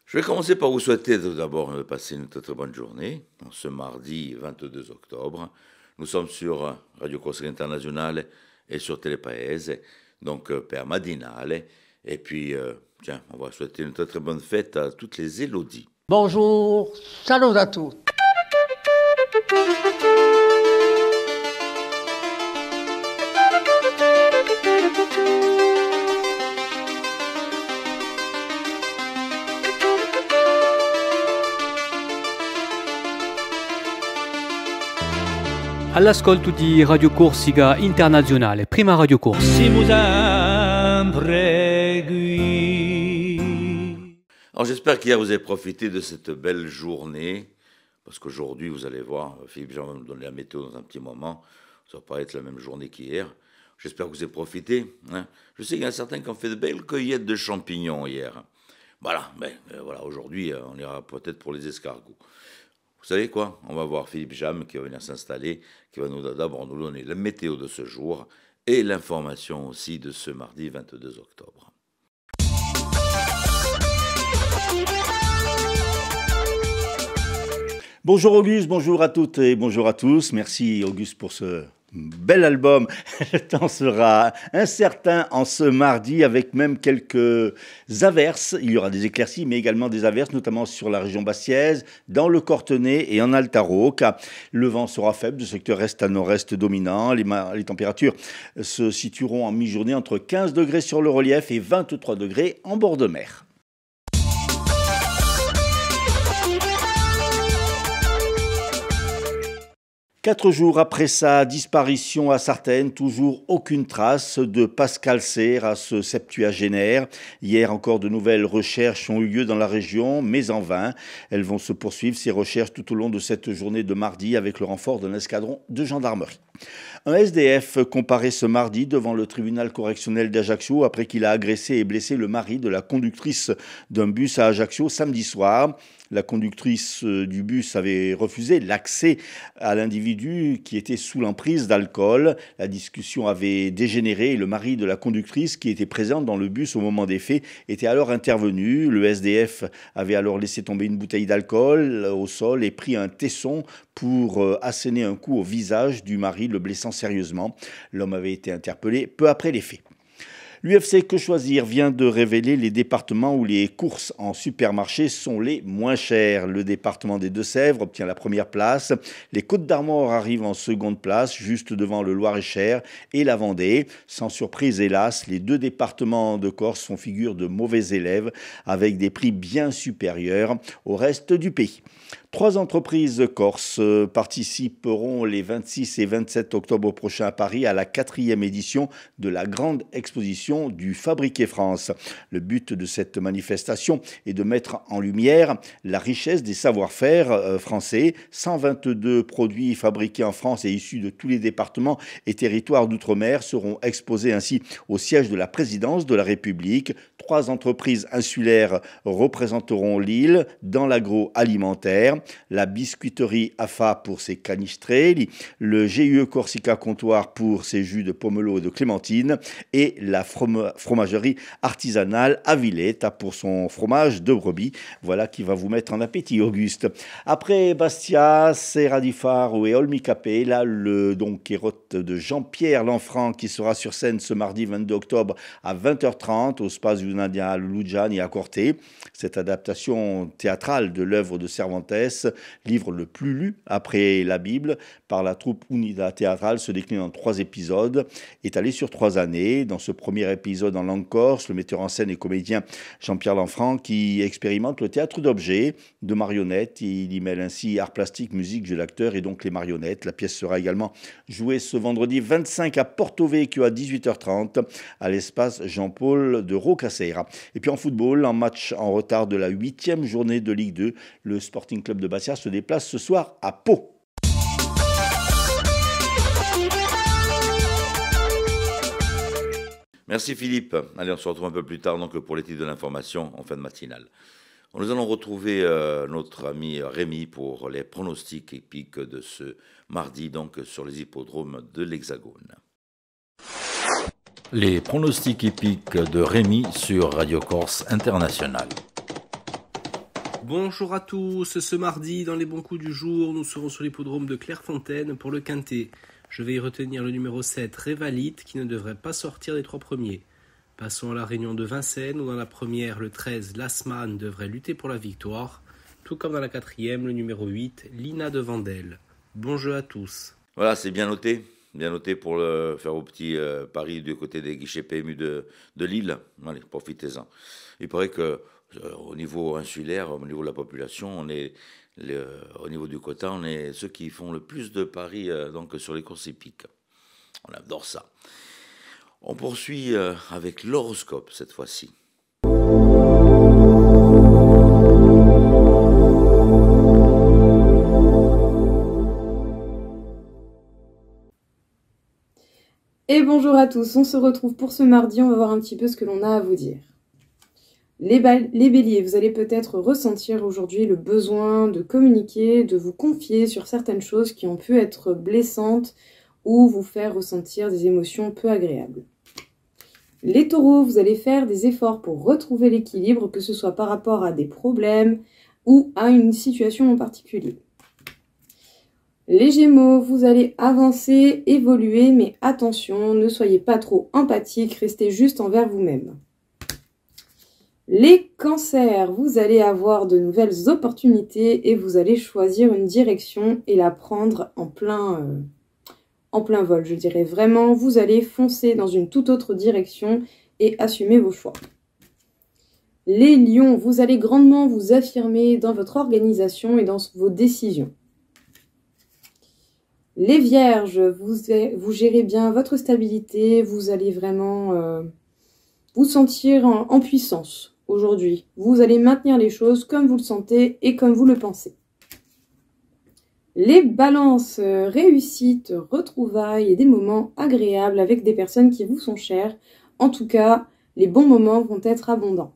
Je vais commencer par vous souhaiter tout d'abord de passer une très bonne journée, ce mardi 22 octobre. Nous sommes sur Radio Corsica Internationale et sur Telepaese, donc per Madinale. Et puis, tiens, on va souhaiter une très bonne fête à toutes les Élodies. Bonjour, salut à tous. All'ascolto di Radio Corsica Internazionale, prima Radio Corsica. Alors j'espère qu'hier vous avez profité de cette belle journée, parce qu'aujourd'hui, vous allez voir, Philippe Jean va nous donner la météo dans un petit moment, ça va pas être la même journée qu'hier. J'espère que vous avez profité. Je sais qu'il y en a certains qui ont fait de belles cueillettes de champignons hier. Voilà, voilà, aujourd'hui, on ira peut-être pour les escargots. Vous savez quoi? On va voir Philippe Jam qui va venir s'installer, qui va d'abord nous donner la météo de ce jour et l'information aussi de ce mardi 22 octobre. Bonjour Auguste, bonjour à toutes et bonjour à tous. Merci Auguste pour ce bel album. Le temps sera incertain en ce mardi avec même quelques averses. Il y aura des éclaircies mais également des averses, notamment sur la région bastiaise, dans le Cortenay et en Alta Rocca. Le vent sera faible, le secteur est à nord-est dominant. Les températures se situeront en mi-journée entre 15 degrés sur le relief et 23 degrés en bord de mer. Quatre jours après sa disparition à Sartène, toujours aucune trace de Pascal Serre, ce septuagénaire. Hier encore, de nouvelles recherches ont eu lieu dans la région, mais en vain. Elles vont se poursuivre, ces recherches, tout au long de cette journée de mardi, avec le renfort d'un escadron de gendarmerie. Un SDF comparé ce mardi devant le tribunal correctionnel d'Ajaccio après qu'il a agressé et blessé le mari de la conductrice d'un bus à Ajaccio samedi soir. La conductrice du bus avait refusé l'accès à l'individu qui était sous l'emprise d'alcool. La discussion avait dégénéré et le mari de la conductrice, qui était présent dans le bus au moment des faits, était alors intervenu. Le SDF avait alors laissé tomber une bouteille d'alcool au sol et pris un tesson pour asséner un coup au visage du mari, le blessant sérieusement. L'homme avait été interpellé peu après les faits. L'UFC Que Choisir vient de révéler les départements où les courses en supermarché sont les moins chères. Le département des Deux-Sèvres obtient la première place. Les Côtes-d'Armor arrivent en seconde place, juste devant le Loir-et-Cher et la Vendée. Sans surprise, hélas, les deux départements de Corse font figure de mauvais élèves avec des prix bien supérieurs au reste du pays. 3 entreprises corses participeront les 26 et 27 octobre prochains à Paris à la 4e édition de la grande exposition du Fabriquer France. Le but de cette manifestation est de mettre en lumière la richesse des savoir-faire français. 122 produits fabriqués en France et issus de tous les départements et territoires d'outre-mer seront exposés ainsi au siège de la présidence de la République. 3 entreprises insulaires représenteront l'île dans l'agroalimentaire. La biscuiterie AFA pour ses canistrelli, le GUE Corsica Comptoir pour ses jus de pomelo et de clémentine et la fromagerie artisanale Aviletta pour son fromage de brebis. Voilà qui va vous mettre en appétit, Auguste. Après Bastia, Serra di Faro et Olmicapé, là le Don Quirote de Jean-Pierre Lanfranc qui sera sur scène ce mardi 22 octobre à 20h30 au Spazio Nadia Lugiani à Corté. Cette adaptation théâtrale de l'œuvre de Cervantes, livre le plus lu après la Bible par la troupe Unida Théâtrale, se décline en 3 épisodes, étalés sur 3 années. Dans ce premier épisode en langue corse, le metteur en scène et comédien Jean-Pierre Lanfranc qui expérimente le théâtre d'objets, de marionnettes. Il y mêle ainsi art plastique, musique, jeu d'acteur et donc les marionnettes. La pièce sera également jouée ce vendredi 25 à Porto Vecchio à 18h30 à l'espace Jean-Paul de Rocaseira. Et puis en football, en match en retard de la 8e journée de Ligue 2, le Sporting Club de Bastia se déplace ce soir à Pau. Merci Philippe. Allez, on se retrouve un peu plus tard donc, pour les titres de l'information en fin de matinale. Nous allons retrouver notre ami Rémi pour les pronostics épiques de ce mardi donc, sur les hippodromes de l'Hexagone. Les pronostics épiques de Rémi sur Radio Corse Internationale. Bonjour à tous, ce mardi dans les bons coups du jour, nous serons sur l'hippodrome de Clairefontaine pour le Quintet. Je vais y retenir le numéro 7, Révalite, qui ne devrait pas sortir des 3 premiers. Passons à la réunion de Vincennes, où dans la première, le 13, Lasman devrait lutter pour la victoire, tout comme dans la 4e, le numéro 8, Lina de Vandel. Bon jeu à tous. Voilà, c'est bien noté pour faire vos petits paris du côté des guichets PMU de Lille. Allez, profitez-en. Il paraît que au niveau insulaire, au niveau de la population, au niveau du quota, on est ceux qui font le plus de paris donc sur les courses hippiques. On adore ça. On poursuit avec l'horoscope cette fois-ci. Et bonjour à tous, on se retrouve pour ce mardi, on va voir un petit peu ce que l'on a à vous dire. Les béliers, vous allez peut-être ressentir aujourd'hui le besoin de communiquer, de vous confier sur certaines choses qui ont pu être blessantes ou vous faire ressentir des émotions peu agréables. Les taureaux, vous allez faire des efforts pour retrouver l'équilibre, que ce soit par rapport à des problèmes ou à une situation en particulier. Les gémeaux, vous allez avancer, évoluer, mais attention, ne soyez pas trop empathique, restez juste envers vous-même. Les cancers, vous allez avoir de nouvelles opportunités et vous allez choisir une direction et la prendre en plein vol. Je dirais vraiment, vous allez foncer dans une toute autre direction et assumer vos choix. Les lions, vous allez grandement vous affirmer dans votre organisation et dans vos décisions. Les vierges, vous gérez bien votre stabilité, vous allez vraiment vous sentir en puissance aujourd'hui. Vous allez maintenir les choses comme vous le sentez et comme vous le pensez. Les balances, réussite, retrouvailles et des moments agréables avec des personnes qui vous sont chères. En tout cas, les bons moments vont être abondants.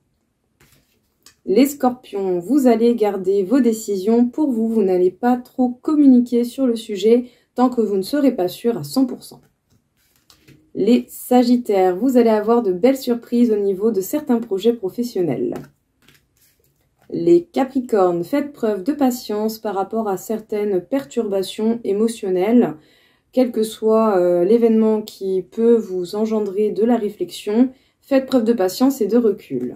Les scorpions, vous allez garder vos décisions pour vous. Vous n'allez pas trop communiquer sur le sujet tant que vous ne serez pas sûr à 100%. Les sagittaires, vous allez avoir de belles surprises au niveau de certains projets professionnels. Les capricornes, faites preuve de patience par rapport à certaines perturbations émotionnelles, quel que soit l'événement qui peut vous engendrer de la réflexion, faites preuve de patience et de recul.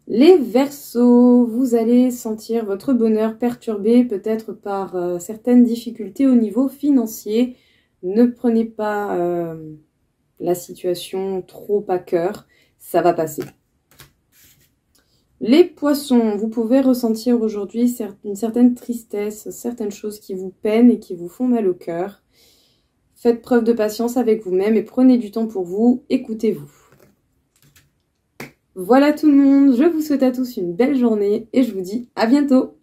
Les Verseaux, vous allez sentir votre bonheur perturbé peut-être par certaines difficultés au niveau financier. Ne prenez pas la situation trop à cœur, ça va passer. Les Poissons, vous pouvez ressentir aujourd'hui une certaine tristesse, certaines choses qui vous peinent et qui vous font mal au cœur. Faites preuve de patience avec vous-même et prenez du temps pour vous, écoutez-vous. Voilà tout le monde, je vous souhaite à tous une belle journée et je vous dis à bientôt.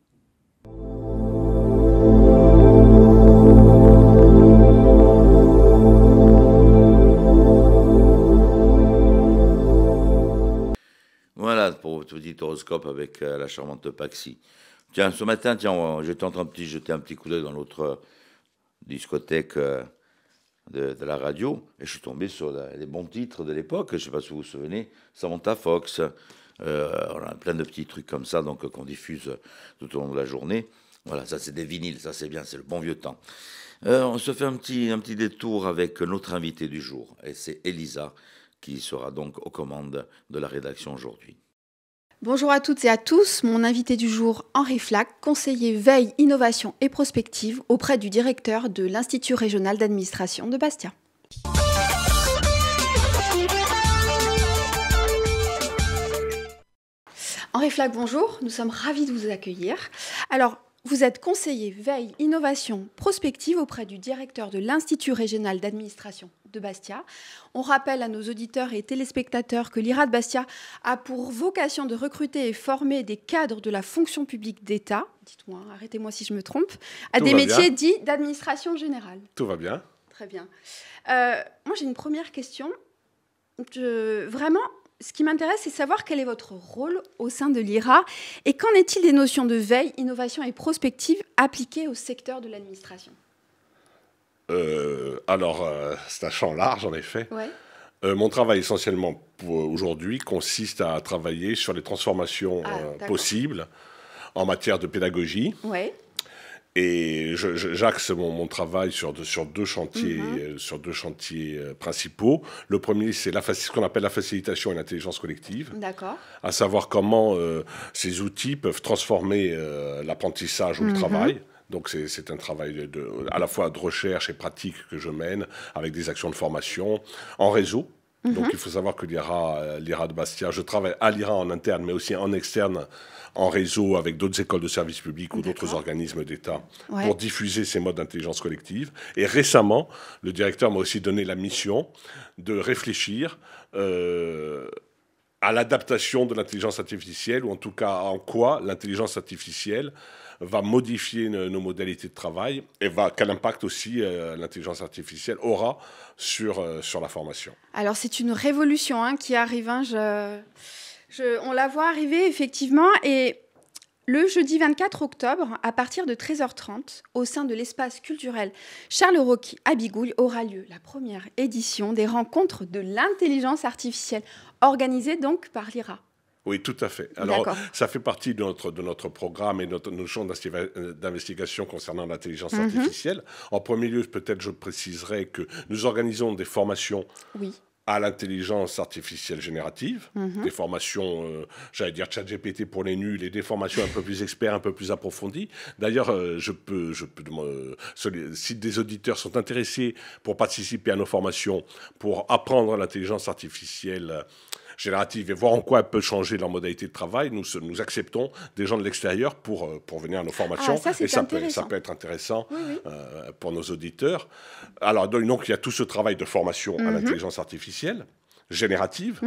Voilà pour votre petit horoscope avec la charmante Paxi. Tiens, ce matin, j'étais en train de jeter un petit coup d'œil dans l'autre discothèque de la radio, et je suis tombé sur les bons titres de l'époque. Je ne sais pas si vous vous souvenez, Samantha Fox. On a plein de petits trucs comme ça, donc qu'on diffuse tout au long de la journée. Voilà, ça c'est des vinyles, ça c'est bien, c'est le bon vieux temps. On se fait un petit détour avec notre invité du jour, et c'est Elisa qui sera donc aux commandes de la rédaction aujourd'hui. Bonjour à toutes et à tous, mon invité du jour, Henri Flack, conseiller veille, innovation et prospective auprès du directeur de l'Institut régional d'administration de Bastia. Henri Flack, bonjour, nous sommes ravis de vous accueillir. Alors, vous êtes conseiller veille, innovation, prospective auprès du directeur de l'Institut régional d'administration de Bastia. On rappelle à nos auditeurs et téléspectateurs que l'IRA de Bastia a pour vocation de recruter et former des cadres de la fonction publique d'État, dites-moi, arrêtez-moi si je me trompe, à des métiers dits d'administration générale. Tout va bien. Très bien. Moi, j'ai une première question. Vraiment, ce qui m'intéresse, c'est savoir quel est votre rôle au sein de l'IRA et qu'en est-il des notions de veille, innovation et prospective appliquées au secteur de l'administration ? Alors, c'est un champ large, en effet. Ouais. Mon travail essentiellement aujourd'hui consiste à travailler sur les transformations possibles en matière de pédagogie. Ouais. Et j'axe mon travail sur deux chantiers, principaux. Le premier, c'est ce qu'on appelle la facilitation et l'intelligence collective. D'accord. À savoir comment ces outils peuvent transformer l'apprentissage ou le travail. Donc c'est un travail à la fois de recherche et pratique que je mène avec des actions de formation en réseau. Donc il faut savoir que l'IRA de Bastia, je travaille à l'IRA en interne, mais aussi en externe, en réseau avec d'autres écoles de services publics ou d'autres organismes d'État pour diffuser ces modes d'intelligence collective. Et récemment, le directeur m'a aussi donné la mission de réfléchir à l'adaptation de l'intelligence artificielle, ou en tout cas en quoi l'intelligence artificielle va modifier nos modalités de travail et quel impact aussi l'intelligence artificielle aura sur la formation. Alors c'est une révolution qui arrive, on la voit arriver effectivement, et le jeudi 24 octobre, à partir de 13h30, au sein de l'espace culturel Charles Roquy à Bigouille, aura lieu la première édition des rencontres de l'intelligence artificielle, organisée donc par l'IRA. Oui, tout à fait. Alors, ça fait partie de notre programme et de nos champs d'investigation concernant l'intelligence artificielle. En premier lieu, peut-être je préciserai que nous organisons des formations à l'intelligence artificielle générative, des formations, j'allais dire ChatGPT pour les nuls, et des formations un peu plus experts, un peu plus approfondies. D'ailleurs, si des auditeurs sont intéressés pour participer à nos formations, pour apprendre l'intelligence artificielle générative et voir en quoi elle peut changer leur modalité de travail, nous acceptons des gens de l'extérieur pour venir à nos formations. Ça peut être intéressant pour nos auditeurs. Alors, donc, il y a tout ce travail de formation à l'intelligence artificielle générative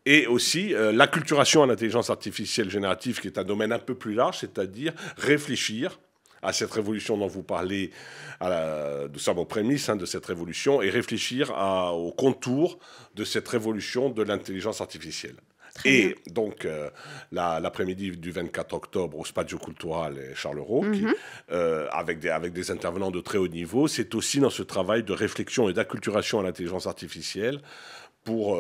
et aussi l'acculturation à l'intelligence artificielle générative, qui est un domaine un peu plus large, c'est-à-dire réfléchir à cette révolution dont vous parlez, nous sommes aux prémices de cette révolution, et réfléchir au contour de cette révolution de l'intelligence artificielle. Et donc, l'après-midi du 24 octobre au Spazio Culturale Charles Roquy, avec des intervenants de très haut niveau, c'est aussi dans ce travail de réflexion et d'acculturation à l'intelligence artificielle pour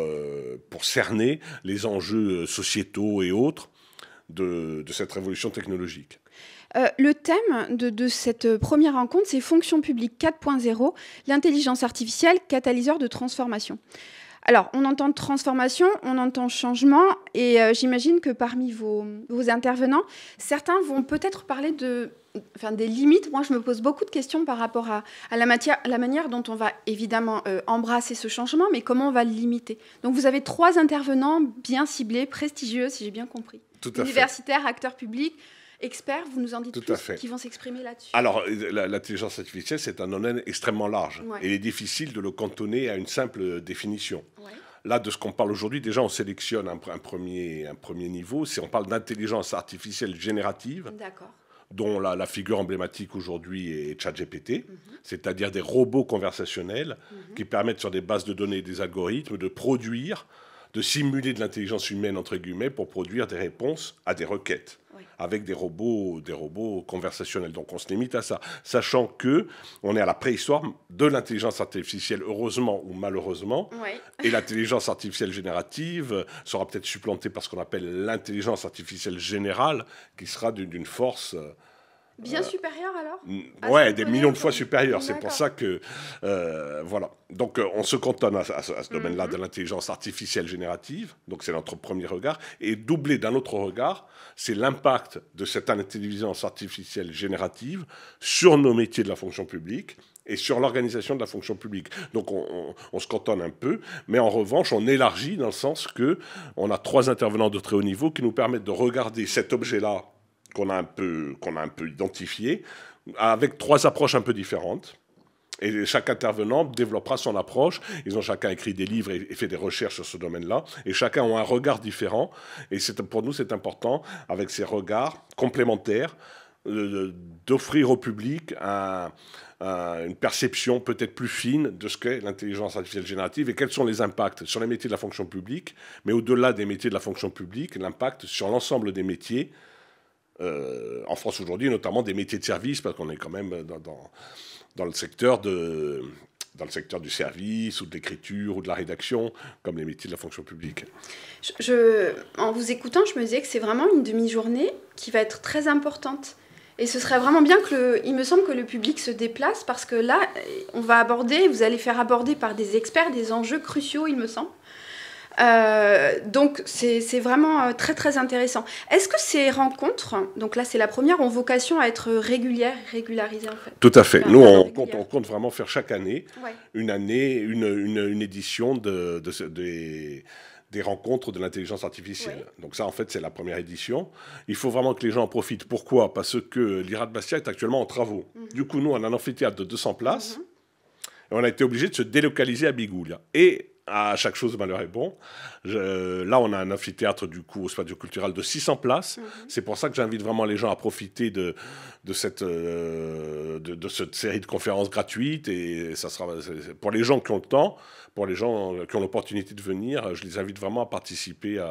cerner les enjeux sociétaux et autres de cette révolution technologique. Le thème de cette première rencontre, c'est Fonction publique 4.0, l'intelligence artificielle, catalyseur de transformation. Alors, on entend transformation, on entend changement, et j'imagine que parmi vos intervenants, certains vont peut-être parler des limites. Moi, je me pose beaucoup de questions par rapport à la manière dont on va évidemment embrasser ce changement, mais comment on va le limiter. Donc, vous avez 3 intervenants bien ciblés, prestigieux, si j'ai bien compris. Tout à fait. Universitaires, acteurs publics, experts, vous nous en dites Tout plus, qui vont s'exprimer là-dessus. Alors, l'intelligence artificielle, c'est un domaine extrêmement large. Et il est difficile de le cantonner à une simple définition. Là, de ce qu'on parle aujourd'hui, déjà, on sélectionne un premier niveau. On parle d'intelligence artificielle générative, dont la figure emblématique aujourd'hui est ChatGPT, c'est-à-dire des robots conversationnels qui permettent, sur des bases de données et des algorithmes, de simuler de l'intelligence humaine, entre guillemets, pour produire des réponses à des requêtes avec des robots conversationnels. Donc on se limite à ça, sachant qu'on est à la préhistoire de l'intelligence artificielle, heureusement ou malheureusement, et l'intelligence artificielle générative sera peut-être supplantée par ce qu'on appelle l'intelligence artificielle générale, qui sera d'une force... Bien supérieur alors ? Ouais, des millions de fois supérieur. C'est pour ça que... voilà. Donc, on se cantonne à ce domaine-là de l'intelligence artificielle générative. Donc, c'est notre premier regard. Et doublé d'un autre regard, c'est l'impact de cette intelligence artificielle générative sur nos métiers de la fonction publique et sur l'organisation de la fonction publique. Donc, on se cantonne un peu. Mais en revanche, on élargit dans le sens qu'on a 3 intervenants de très haut niveau qui nous permettent de regarder cet objet-là qu'on a un peu identifié, avec 3 approches un peu différentes. Et chaque intervenant développera son approche. Ils ont chacun écrit des livres et fait des recherches sur ce domaine-là. Et chacun a un regard différent. Et pour nous, c'est important, avec ces regards complémentaires, d'offrir au public une perception peut-être plus fine de ce qu'est l'intelligence artificielle générative et quels sont les impacts sur les métiers de la fonction publique, mais au-delà des métiers de la fonction publique, l'impact sur l'ensemble des métiers en France aujourd'hui, notamment des métiers de service, parce qu'on est quand même dans le secteur de dans le secteur du service ou de l'écriture ou de la rédaction, comme les métiers de la fonction publique. En vous écoutant, je me disais que c'est vraiment une demi-journée qui va être très importante. Et ce serait vraiment bien il me semble que le public se déplace parce que là, vous allez faire aborder par des experts des enjeux cruciaux, il me semble. Donc c'est vraiment très très intéressant. Est-ce que ces rencontres, donc là c'est la première, ont vocation à être régularisées en fait? Tout à fait. Nous on compte vraiment faire chaque année, une édition des rencontres de l'intelligence artificielle. Donc ça en fait c'est la première édition. Il faut vraiment que les gens en profitent. Pourquoi? Parce que l'IRA de Bastia est actuellement en travaux. Du coup nous on a un amphithéâtre de 200 places et on a été obligé de se délocaliser à Bigoulia. Et à chaque chose, malheur est bon. Là, on a un amphithéâtre, du coup, au Spazio Cultural de 600 places. C'est pour ça que j'invite vraiment les gens à profiter de cette série de conférences gratuites. Et ça sera, pour les gens qui ont le temps, pour les gens qui ont l'opportunité de venir, je les invite vraiment à participer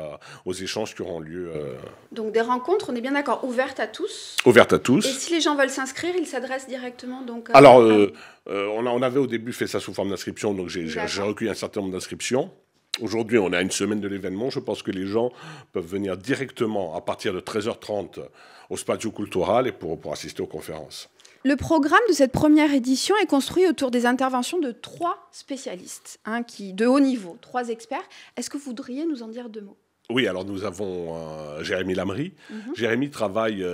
aux échanges qui auront lieu. Donc des rencontres, on est bien d'accord, ouvertes à tous. Ouvertes à tous. Et si les gens veulent s'inscrire, ils s'adressent directement donc. Alors, on avait au début fait ça sous forme d'inscription, donc j'ai recueilli un certain nombre d'inscriptions. Aujourd'hui, on est à une semaine de l'événement. Je pense que les gens peuvent venir directement à partir de 13h30 au Spazio Cultural et pour assister aux conférences. Le programme de cette première édition est construit autour des interventions de 3 spécialistes, de haut niveau, 3 experts. Est-ce que vous voudriez nous en dire 2 mots ? Oui, alors nous avons Jérémy Lamry. Jérémy travaille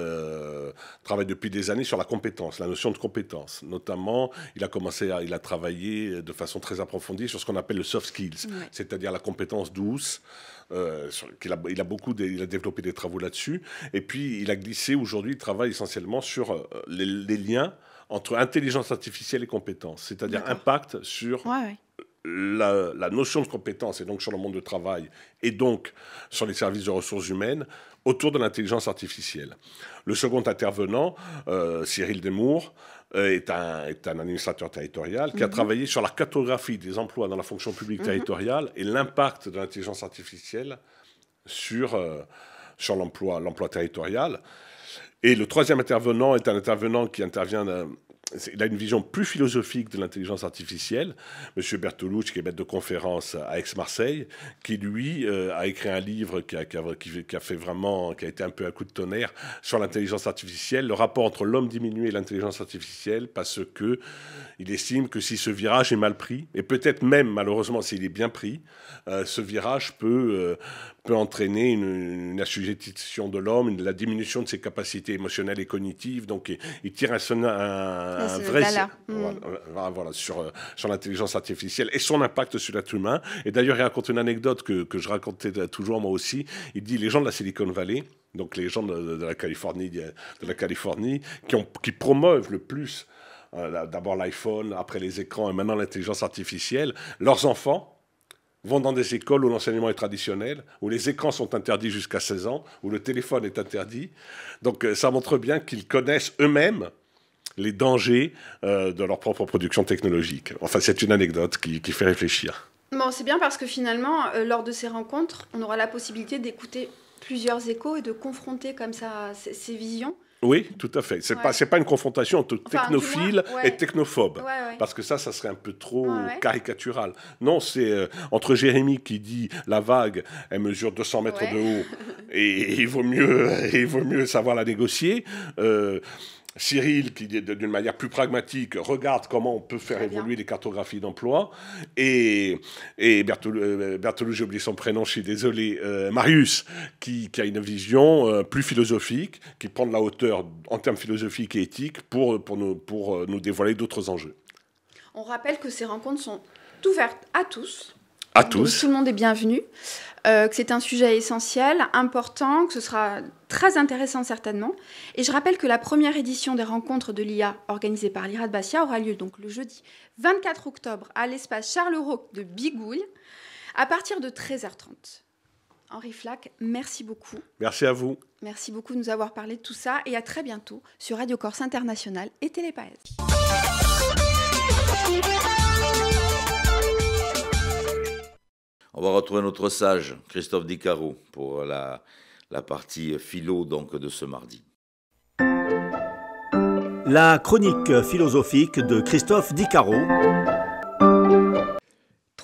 depuis des années sur la compétence, la notion de compétence. Notamment, il a travaillé de façon très approfondie sur ce qu'on appelle le soft skills, c'est-à-dire la compétence douce. Il a développé des travaux là-dessus. Et puis, il a glissé aujourd'hui, il travaille essentiellement sur les liens entre intelligence artificielle et compétence, c'est-à-dire impact sur... La notion de compétence et donc sur le monde du travail et donc sur les services de ressources humaines autour de l'intelligence artificielle. Le second intervenant, Cyril Desmours, est un administrateur territorial qui a travaillé sur la cartographie des emplois dans la fonction publique territoriale et l'impact de l'intelligence artificielle sur l'emploi territorial. Et le troisième intervenant est un intervenant qui intervient... Il a une vision plus philosophique de l'intelligence artificielle. Monsieur Bertolucci, qui est maître de conférence à Aix-Marseille, qui lui a écrit un livre qui a été un peu un coup de tonnerre sur l'intelligence artificielle, le rapport entre l'homme diminué et l'intelligence artificielle, parce que il estime que si ce virage est mal pris, et peut-être même malheureusement s'il est bien pris, ce virage peut entraîner une assujettissement de l'homme, la diminution de ses capacités émotionnelles et cognitives. Donc il tire un vrai sur l'intelligence artificielle et son impact sur l'être humain. Et d'ailleurs, il raconte une anecdote que je racontais toujours moi aussi. Il dit les gens de la Silicon Valley, donc les gens de la Californie, qui promeuvent le plus d'abord l'iPhone, après les écrans et maintenant l'intelligence artificielle, leurs enfants vont dans des écoles où l'enseignement est traditionnel, où les écrans sont interdits jusqu'à 16 ans, où le téléphone est interdit. Donc ça montre bien qu'ils connaissent eux-mêmes les dangers de leur propre production technologique. Enfin, c'est une anecdote qui fait réfléchir. Bon, c'est bien parce que finalement, lors de ces rencontres, on aura la possibilité d'écouter plusieurs échos et de confronter comme ça ces visions. Oui, tout à fait. C'est pas une confrontation entre technophile et technophobe, parce que ça serait un peu trop caricatural. Non, c'est entre Jérémy qui dit la vague, elle mesure 200 mètres de haut et il vaut mieux savoir la négocier. Cyril, qui d'une manière plus pragmatique regarde comment on peut faire évoluer les cartographies d'emploi, et Bertolucci, j'ai oublié son prénom, je suis désolé, Marius, qui a une vision plus philosophique, qui prend de la hauteur en termes philosophiques et éthiques pour nous dévoiler d'autres enjeux. On rappelle que ces rencontres sont ouvertes à tous. À tous. Tout le monde est bienvenu. Que c'est un sujet essentiel, important, que ce sera très intéressant certainement. Et je rappelle que la première édition des rencontres de l'IA organisée par l'IRA de Bastia aura lieu donc le jeudi 24 octobre à l'espace Charles-Raux de Bigouille à partir de 13h30. Henri Flack, merci beaucoup. Merci à vous. Merci beaucoup de nous avoir parlé de tout ça et à très bientôt sur Radio Corse International et Télépaès. On va retrouver notre sage, Christophe Dicaro, pour la partie philo donc, de ce mardi. La chronique philosophique de Christophe Dicaro.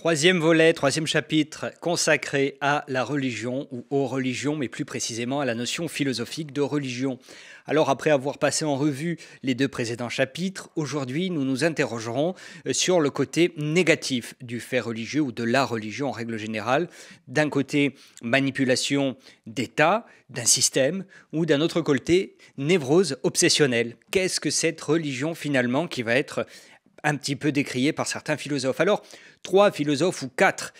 Troisième volet, troisième chapitre consacré à la religion ou aux religions, mais plus précisément à la notion philosophique de religion. Alors après avoir passé en revue les deux précédents chapitres, aujourd'hui nous nous interrogerons sur le côté négatif du fait religieux ou de la religion en règle générale. D'un côté, manipulation d'État, d'un système, ou d'un autre côté, névrose obsessionnelle. Qu'est-ce que cette religion finalement qui va être un petit peu décriée par certains philosophes? Alors, 3 philosophes ou 4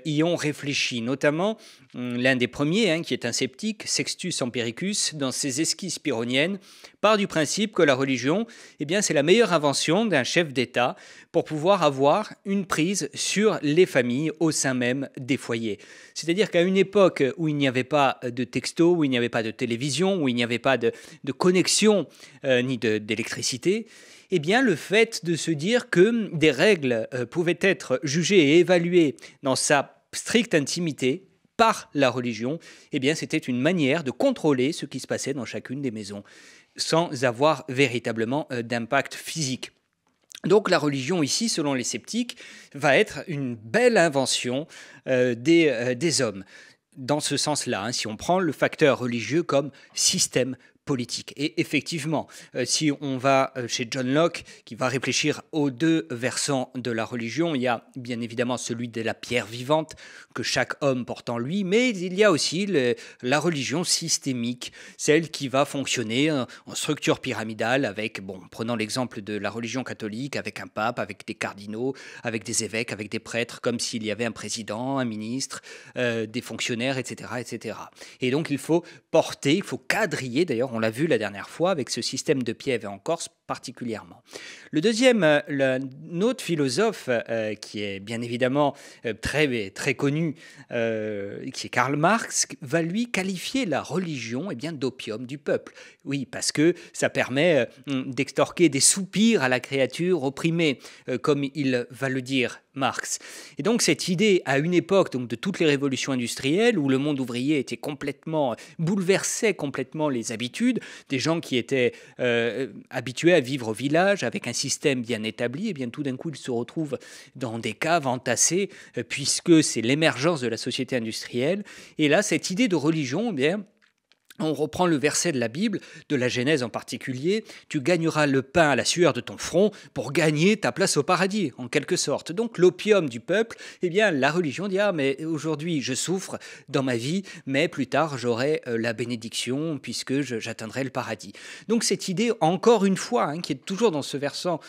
y ont réfléchi, notamment l'un des premiers, qui est un sceptique, Sextus Empiricus, dans ses esquisses pyrrhoniennes, part du principe que la religion, c'est la meilleure invention d'un chef d'État pour pouvoir avoir une prise sur les familles au sein même des foyers. C'est-à-dire qu'à une époque où il n'y avait pas de texto, où il n'y avait pas de télévision, où il n'y avait pas de connexion ni d'électricité, le fait de se dire que des règles pouvaient être jugées et évaluées dans sa stricte intimité par la religion, c'était une manière de contrôler ce qui se passait dans chacune des maisons, sans avoir véritablement d'impact physique. Donc la religion ici, selon les sceptiques, va être une belle invention des hommes. Dans ce sens-là, si on prend le facteur religieux comme système politique. Et effectivement, si on va chez John Locke, qui va réfléchir aux 2 versants de la religion, il y a bien évidemment celui de la pierre vivante que chaque homme porte en lui, mais il y a aussi la religion systémique, celle qui va fonctionner en structure pyramidale avec, prenons l'exemple de la religion catholique, avec un pape, avec des cardinaux, avec des évêques, avec des prêtres, comme s'il y avait un président, un ministre, des fonctionnaires, etc., etc. Et donc il faut porter, il faut quadriller, d'ailleurs, on l'a vu la dernière fois avec ce système de Piève et en Corse particulièrement. Le deuxième, autre philosophe qui est bien évidemment très, très connu, qui est Karl Marx, va lui qualifier la religion d'opium du peuple. Oui, parce que ça permet d'extorquer des soupirs à la créature opprimée, comme il va le dire Marx. Et donc cette idée, à une époque donc, de toutes les révolutions industrielles, où le monde ouvrier était bouleversait complètement les habitudes, des gens qui étaient habitués à vivre au village avec un système bien établi, tout d'un coup ils se retrouvent dans des caves entassées, puisque c'est l'émergence de la société industrielle. Et là, cette idée de religion, on reprend le verset de la Bible, de la Genèse en particulier, « Tu gagneras le pain à la sueur de ton front pour gagner ta place au paradis », en quelque sorte. Donc l'opium du peuple, la religion dit « Ah, mais aujourd'hui je souffre dans ma vie, mais plus tard j'aurai la bénédiction puisque j'atteindrai le paradis ». Donc cette idée, encore une fois, qui est toujours dans ce versant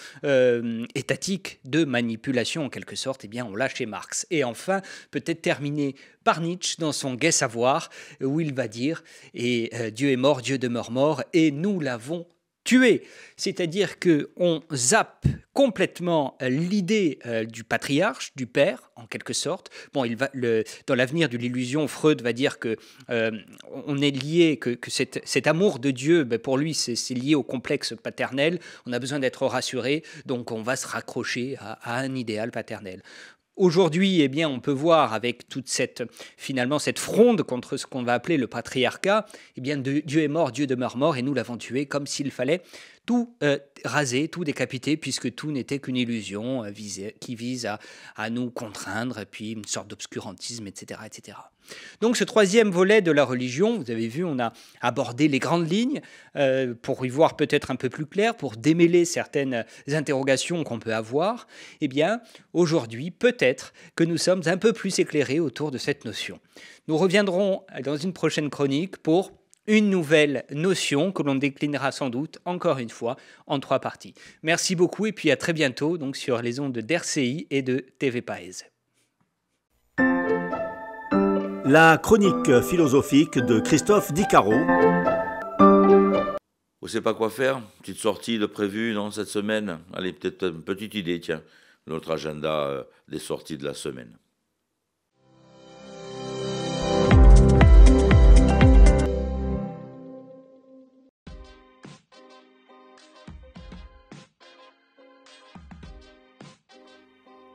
étatique de manipulation en quelque sorte, on l'a chez Marx. Et enfin, peut-être terminer par Nietzsche dans son Gai Savoir, où il va dire « Et Dieu est mort, Dieu demeure mort, et nous l'avons tué ». C'est-à-dire qu'on zappe complètement l'idée du patriarche, du père, en quelque sorte. Dans l'avenir de l'illusion, Freud va dire qu'on est lié, que cet amour de Dieu, pour lui, c'est lié au complexe paternel. On a besoin d'être rassuré, donc on va se raccrocher à un idéal paternel. Aujourd'hui, on peut voir avec toute cette fronde contre ce qu'on va appeler le patriarcat, Dieu est mort, Dieu demeure mort, et nous l'avons tué, comme s'il fallait tout raser, tout décapiter, puisque tout n'était qu'une illusion qui vise à nous contraindre, et puis une sorte d'obscurantisme, etc., etc. Donc ce troisième volet de la religion, vous avez vu, on a abordé les grandes lignes pour y voir peut-être un peu plus clair, pour démêler certaines interrogations qu'on peut avoir. Aujourd'hui, peut-être que nous sommes un peu plus éclairés autour de cette notion. Nous reviendrons dans une prochaine chronique pour une nouvelle notion que l'on déclinera sans doute, encore une fois, en 3 parties. Merci beaucoup et puis à très bientôt donc, sur les ondes d'RCI et de TV Paese. La chronique philosophique de Christophe Dicaro. Vous ne savez pas quoi faire? Petite sortie de prévue, non, cette semaine? Allez, peut-être une petite idée, tiens, notre agenda des sorties de la semaine.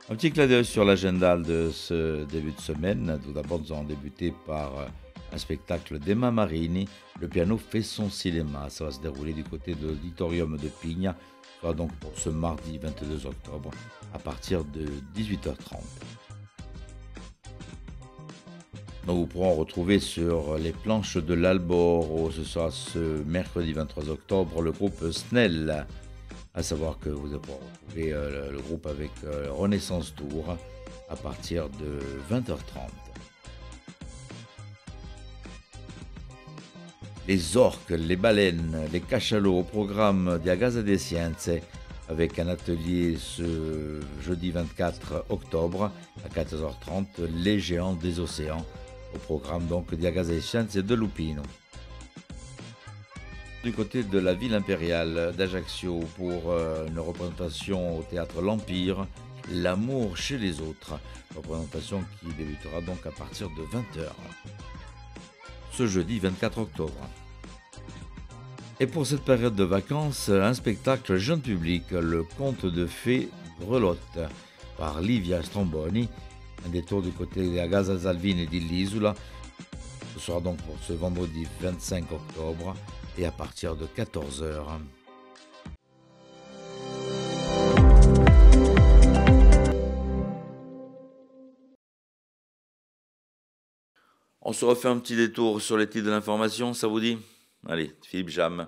Un petit clin d'œil sur l'agenda de ce début de semaine. Tout d'abord, nous allons débuter par un spectacle d'Emma Marini. Le piano fait son cinéma. Ça va se dérouler du côté de l'auditorium de Pigna, soit donc pour ce mardi 22 octobre à partir de 18h30. Nous pourrons retrouver sur les planches de l'Albor, ce sera ce mercredi 23 octobre, le groupe Snell. À savoir que vous pourrez retrouver le groupe avec Renaissance Tour à partir de 20h30. Les orques, les baleines, les cachalots au programme di Agasa des Sciences avec un atelier ce jeudi 24 octobre à 14h30, les géants des océans au programme donc di Agasa des Sciences de Lupino. Du côté de la ville impériale d'Ajaccio pour une représentation au théâtre L'Empire, L'amour chez les autres, représentation qui débutera donc à partir de 20h. Ce jeudi 24 octobre. Et pour cette période de vacances, un spectacle jeune public, le conte de fées Grelotte, par Livia Stromboni, un détour du côté de Agasa Salvini et d'Illisula. Ce sera donc pour ce vendredi 25 octobre et à partir de 14h. On se refait un petit détour sur les titres de l'information, ça vous dit? Allez, Philippe Jam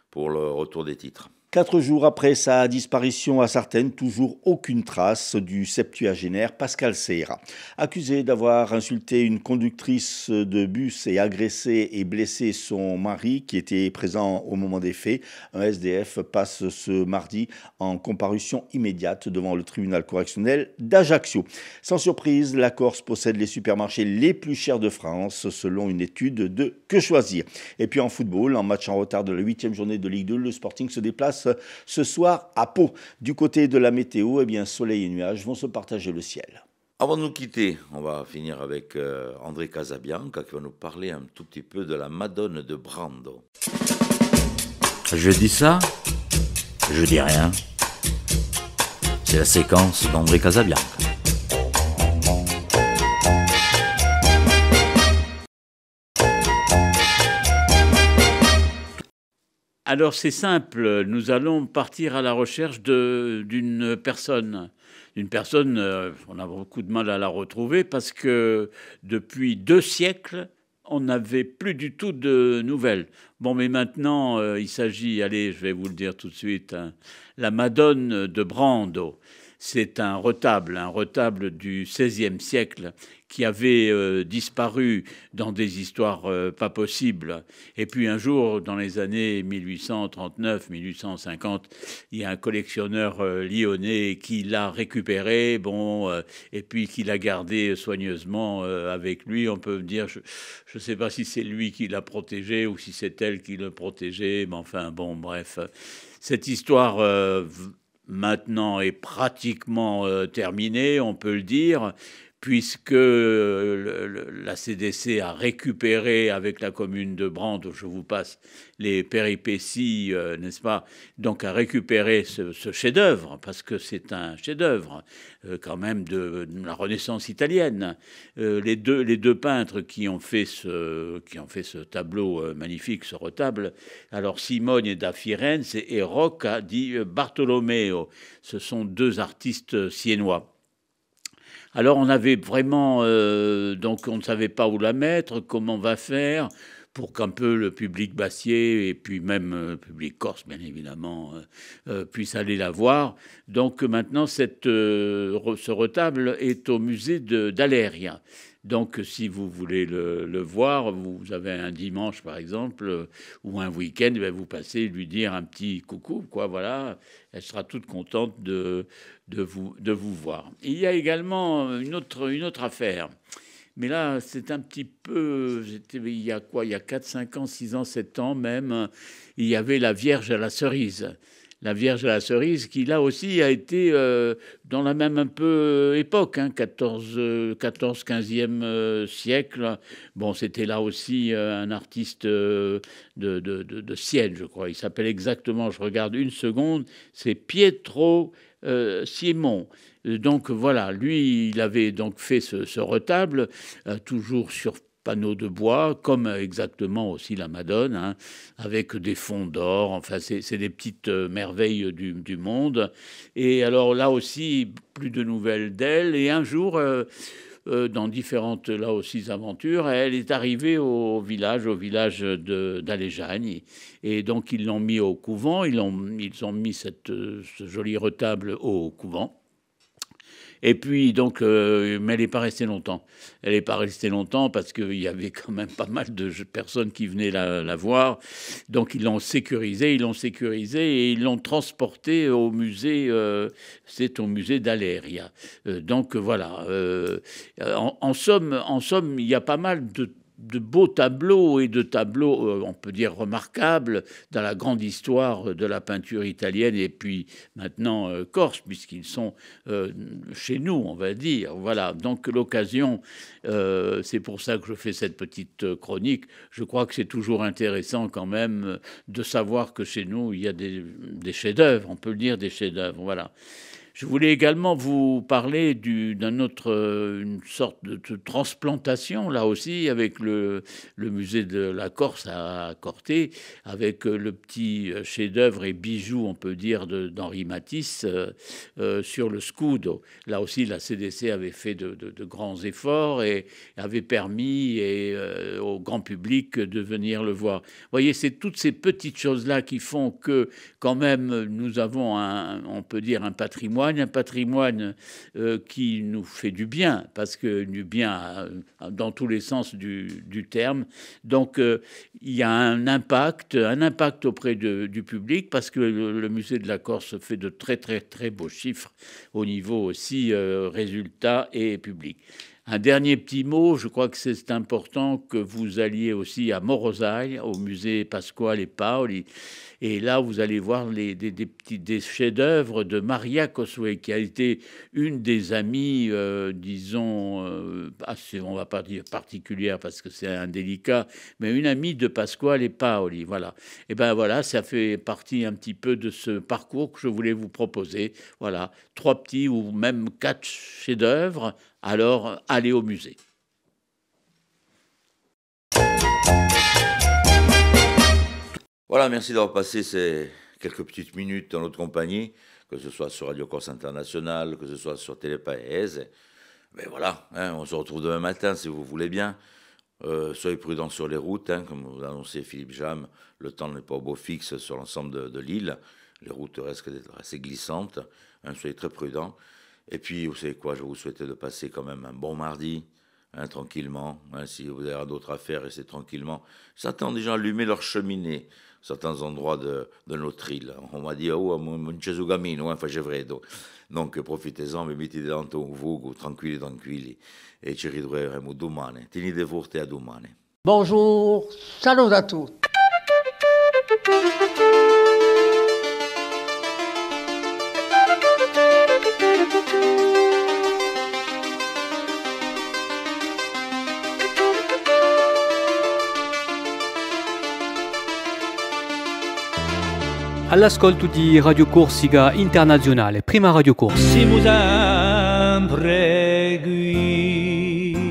pour le retour des titres. 4 jours après sa disparition à Sartène, toujours aucune trace du septuagénaire Pascal Serra. Accusé d'avoir insulté une conductrice de bus et agressé et blessé son mari qui était présent au moment des faits, un SDF passe ce mardi en comparution immédiate devant le tribunal correctionnel d'Ajaccio. Sans surprise, la Corse possède les supermarchés les plus chers de France selon une étude de Que Choisir. Et puis en football, en match en retard de la 8e journée de Ligue 2, le Sporting se déplace ce soir à Pau. Du côté de la météo, eh bien, soleil et nuages vont se partager le ciel. Avant de nous quitter, on va finir avec André Casabianca qui va nous parler un tout petit peu de la Madone de Brando. Je dis ça, je dis rien. C'est la séquence d'André Casabianca. Alors c'est simple, nous allons partir à la recherche d'une personne. Une personne, on a beaucoup de mal à la retrouver parce que depuis 2 siècles, on n'avait plus du tout de nouvelles. Bon, mais maintenant, il s'agit, allez, je vais vous le dire tout de suite, hein, la Madone de Brando. C'est un retable du XVIe siècle qui avait disparu dans des histoires pas possibles. Et puis un jour, dans les années 1839-1850, il y a un collectionneur lyonnais qui l'a récupéré, et puis qui l'a gardé soigneusement avec lui. On peut dire, je ne sais pas si c'est lui qui l'a protégé ou si c'est elle qui le protégeait, mais enfin, bon, bref. Cette histoire... maintenant est pratiquement terminée, on peut le dire, puisque la CDC a récupéré avec la commune de Brando, je vous passe les péripéties, n'est-ce pas, donc a récupéré ce chef-d'œuvre, parce que c'est un chef-d'œuvre quand même de la Renaissance italienne. Les deux peintres qui ont fait ce tableau magnifique, ce retable, alors Simone da Firenze et Rocca di Bartolomeo, ce sont 2 artistes siennois. Alors on avait vraiment, donc on ne savait pas où la mettre, comment on va faire pour qu'un peu le public bastiais et puis même le public corse, bien évidemment, puisse aller la voir. Donc maintenant, ce retable est au musée d'Aléria. Donc, si vous voulez le voir, vous avez un dimanche, par exemple, ou un week-end, vous passez lui dire un petit coucou, quoi, voilà. Elle sera toute contente de vous voir. Il y a également une autre affaire. Mais là, c'est un petit peu... Il y a 4, 5 ans, 6 ans, 7 ans même, il y avait la Vierge à la cerise. La Vierge à la cerise, qui là aussi a été dans la même un peu époque, 14-15e siècle. Bon, c'était là aussi un artiste de Sienne, je crois. Il s'appelle exactement, je regarde une seconde, c'est Pietro Simon. Donc voilà, lui, il avait donc fait ce retable, toujours sur panneaux de bois, comme exactement aussi la Madone, avec des fonds d'or. Enfin, c'est des petites merveilles du monde. Et alors là aussi, plus de nouvelles d'elle. Et un jour, dans différentes, là aussi, aventures. Elle est arrivée au village d'Aléjagne. Et donc, ils l'ont mis au couvent. Ils ont mis ce joli retable au couvent. Et puis, donc, mais elle n'est pas restée longtemps. Elle n'est pas restée longtemps parce qu'il y avait quand même pas mal de personnes qui venaient la voir. Donc, ils l'ont sécurisée et ils l'ont transportée au musée. C'est au musée d'Aléria. Donc, voilà. En somme, il y a pas mal de beaux tableaux et de tableaux, on peut dire, remarquables dans la grande histoire de la peinture italienne et puis maintenant corse, puisqu'ils sont chez nous, on va dire. Voilà, donc l'occasion, c'est pour ça que je fais cette petite chronique. Je crois que c'est toujours intéressant quand même de savoir que chez nous, il y a des chefs-d'œuvre, on peut le dire, des chefs-d'œuvre, voilà. Je voulais également vous parler une sorte de transplantation, là aussi, avec le musée de la Corse à Corté, avec le petit chef-d'œuvre et bijou, on peut dire, d'Henri Matisse sur le scudo. Là aussi, la CDC avait fait de grands efforts et avait permis au grand public de venir le voir. Vous voyez, c'est toutes ces petites choses-là qui font que, quand même, nous avons, on peut dire, un patrimoine qui nous fait du bien, parce que du bien dans tous les sens du terme. Donc, il y a un impact auprès du public, parce que le musée de la Corse fait de très, très, très beaux chiffres au niveau aussi résultats et public. Un dernier petit mot, je crois que c'est important que vous alliez aussi à Morosai, au musée Pasquale et Paoli. Et là, vous allez voir des chefs-d'œuvre de Maria Cossuet, qui a été une des amies, disons, on ne va pas dire particulière parce que c'est indélicat, mais une amie de Pasquale et Paoli. Voilà. Et bien voilà, ça fait partie un petit peu de ce parcours que je voulais vous proposer. Voilà, 3 petits ou même 4 chefs-d'œuvre. Alors, allez au musée. Voilà, merci d'avoir passé ces quelques petites minutes dans notre compagnie, que ce soit sur Radio Corse International, que ce soit sur Télépaese. Mais voilà, on se retrouve demain matin si vous voulez bien. Soyez prudents sur les routes, comme vous annoncez Philippe Jam, le temps n'est pas au beau fixe sur l'ensemble de l'île. Les routes restent assez glissantes, soyez très prudents. Et puis, vous savez quoi, je vais vous souhaiter de passer quand même un bon mardi, tranquillement. Si vous avez d'autres affaires, restez tranquillement. Certains ont déjà allumé leur cheminée, certains endroits de notre île. On m'a dit, mon Cesugamino, j'ai vrai. Donc, profitez-en, mais mettez dans ton vogue, tranquilli. Et ci ritroveremo domani. Tenete forte a domani. Bonjour, salut à tous. All'ascolto di Radio Corsica Internazionale, prima Radio Corsica. Siamo sempre qui.